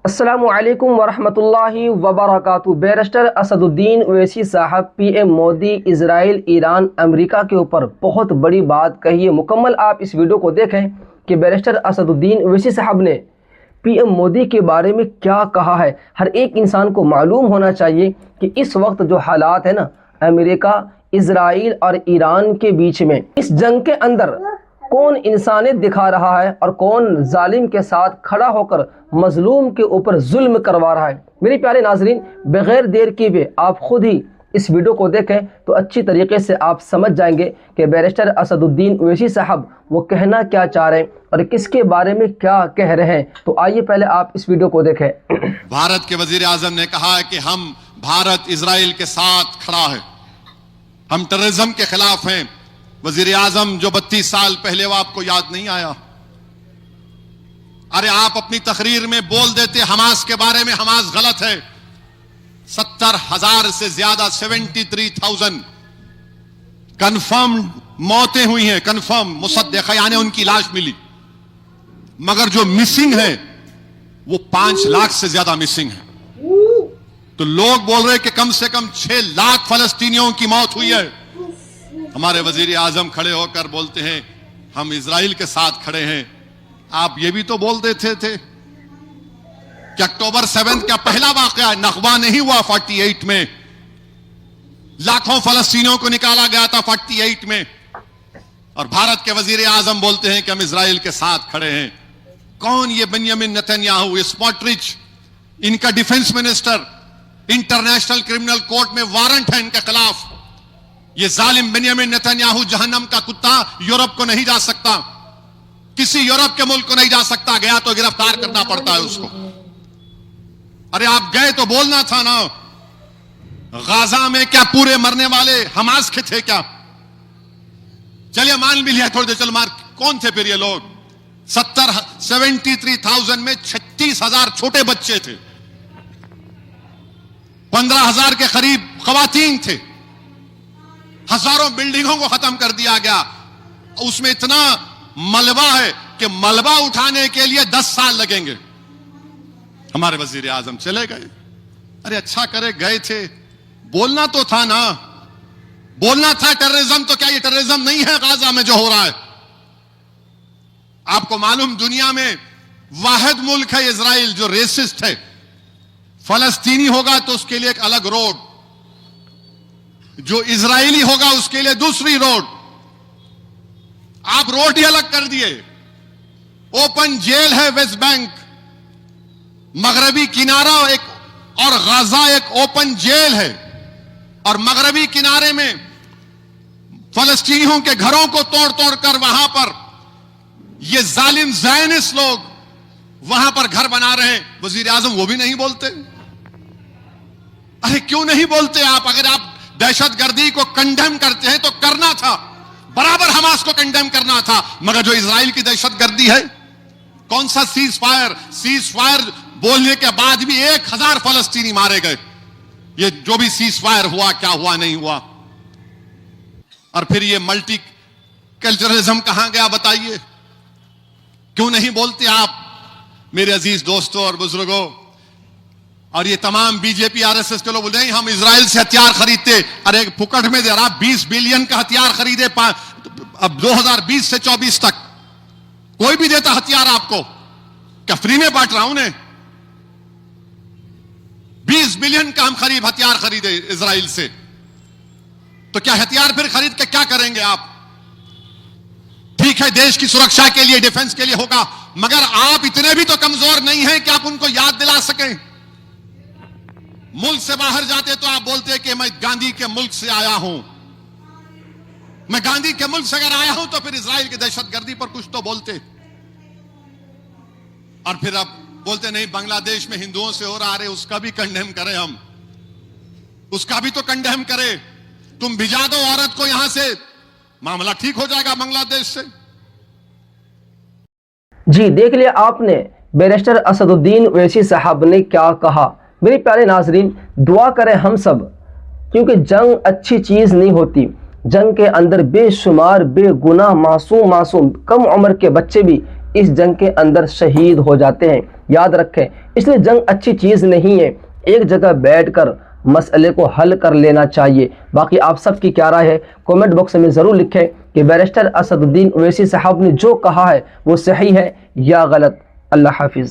अस्सलामुअलैकुम वरहमतुल्लाहि वबरकातुहू। बैरिस्टर असदुद्दीन ओवैसी साहब PM Modi Israel Iran America के ऊपर बहुत बड़ी बात कही है। मुकम्मल आप इस वीडियो को देखें कि बैरिस्टर असदुद्दीन ओवैसी साहब ने पीएम मोदी के बारे में क्या कहा है। हर एक इंसान को मालूम होना चाहिए कि इस वक्त जो हालात है ना, अमेरिका, इजराइल और ईरान के बीच में, इस जंग के अंदर कौन इंसानियत दिखा रहा है और कौन जालिम के साथ खड़ा होकर मजलूम के ऊपर जुल्म करवा रहा है। मेरे प्यारे नाजरीन, बगैर देर किए आप खुद ही इस वीडियो को देखें तो अच्छी तरीके से आप समझ जाएंगे कि बैरिस्टर असदुद्दीन ओवैसी साहब वो कहना क्या चाह रहे हैं और किसके बारे में क्या कह रहे हैं। तो आइए पहले आप इस वीडियो को देखें। भारत के वजीर आजम ने कहा है कि हम भारत इजराइल के साथ खड़ा है, हम टेररिज्म के खिलाफ हैं। वजीर आजम जो 32 साल पहले वो आपको याद नहीं आया? अरे आप अपनी तकरीर में बोल देते हमास के बारे में, हमास गलत है। 70,000 से ज्यादा 73,000 कंफर्म मौतें हुई हैं, कंफर्म मुसद्दक़ा यानी उनकी लाश मिली, मगर जो मिसिंग है वो 5 लाख से ज्यादा मिसिंग है। तो लोग बोल रहे कि कम से कम 6 लाख फलस्तीनियों की मौत हुई है। हमारे वजीर आजम खड़े होकर बोलते हैं हम इजराइल के साथ खड़े हैं। आप ये भी तो बोल देते थे कि अक्टूबर 7 का पहला वाकया नखबा नहीं हुआ 48 में, लाखों फलस्तीनियों को निकाला गया था 48 में, और भारत के वजीर आजम बोलते हैं कि हम इजराइल के साथ खड़े हैं। कौन ये बेंजामिन नेतन्याहू, ये स्मोट्रिच, इनका defence minister, international criminal court में वारंट है इनके खिलाफ। ये जालिम बेंजामिन नेतन्याहू जहन्नम का कुत्ता यूरोप को नहीं जा सकता, किसी यूरोप के मुल्क को नहीं जा सकता, गया तो गिरफ्तार करना पड़ता है उसको। अरे आप गए तो बोलना था ना, गाजा में क्या पूरे मरने वाले हमास के थे क्या? चलिए मान भी लिया थोड़ी देर, चल मार, कौन थे फिर ये लोग? 73,000 में 36,000 छोटे बच्चे थे, 15,000 के करीब खवातीन थे, हजारों बिल्डिंगों को खत्म कर दिया गया। उसमें इतना मलबा है कि मलबा उठाने के लिए 10 साल लगेंगे। हमारे वजीर आजम चले गए। अरे अच्छा करे गए थे, बोलना तो था ना, बोलना था टेररिज्म। तो क्या ये टेररिज्म नहीं है गाजा में जो हो रहा है? आपको मालूम दुनिया में वाहिद मुल्क है इजराइल जो रेसिस्ट है। फलस्तीनी होगा तो उसके लिए एक अलग रोड, जो इजरायली होगा उसके लिए दूसरी रोड। आप रोड ही अलग कर दिए। ओपन जेल है वेस्ट बैंक, मगरबी किनारा एक, और गाजा एक ओपन जेल है, और मगरबी किनारे में फलस्तीनियों के घरों को तोड़ तोड़ कर वहां पर ये जालिम ज़ायनिस्ट लोग वहां पर घर बना रहे हैं। वजीर आजम वो भी नहीं बोलते। अरे क्यों नहीं बोलते आप? अगर आप दहशतगर्दी को कंडेम करते हैं तो करना था, बराबर हमास को कंडेम करना था। मगर जो इजराइल की दहशतगर्दी है, कौन सा सीज फायर बोलने के बाद भी 1,000 फलस्तीनी मारे गए। ये जो भी सीज फायर हुआ, क्या हुआ नहीं हुआ। और फिर ये मल्टी कल्चरलिज्म कहां गया बताइए? क्यों नहीं बोलते आप मेरे अजीज दोस्तों और बुजुर्गों? और ये तमाम बीजेपी आरएसएस के लोग बोल रहे हैं हम इजराइल से हथियार खरीदते। अरे फुकट में दे रहा, 20 बिलियन का हथियार खरीदे अब 2020 से 24 तक। कोई भी देता हथियार आपको, क्या फ्री में बांट रहा हूं ने? 20 बिलियन का हम हथियार खरीदे इजराइल से। तो क्या हथियार फिर खरीद के क्या करेंगे आप? ठीक है, देश की सुरक्षा के लिए, डिफेंस के लिए होगा, मगर आप इतने भी तो कमजोर नहीं हैं कि आप उनको याद दिला सकें। मुल्क से बाहर जाते तो आप बोलते कि मैं गांधी के मुल्क से आया हूं। मैं गांधी के मुल्क से अगर आया हूं तो फिर इजराइल की दहशतगर्दी पर कुछ तो बोलते। और फिर अब बोलते नहीं बांग्लादेश में हिंदुओं से हो रहा है, उसका भी कंडेम करें हम, उसका भी तो कंडेम करें। तुम भिजा दो औरत को यहां से, मामला ठीक हो जाएगा बांग्लादेश से। जी देख लिया आपने बैरिस्टर असदुद्दीन ओवैसी साहब ने क्या कहा। मेरे प्यारे नाजरीन, दुआ करें हम सब, क्योंकि जंग अच्छी चीज़ नहीं होती। जंग के अंदर बेशुमार बेगुनाह मासूम कम उम्र के बच्चे भी इस जंग के अंदर शहीद हो जाते हैं। याद रखें। इसलिए जंग अच्छी चीज़ नहीं है, एक जगह बैठकर मसले को हल कर लेना चाहिए। बाकी आप सबकी क्या राय है कमेंट बॉक्स में ज़रूर लिखें कि बैरिस्टर असदुद्दीन ओवैसी साहब ने जो कहा है वो सही है या गलत। अल्लाह हाफिज़।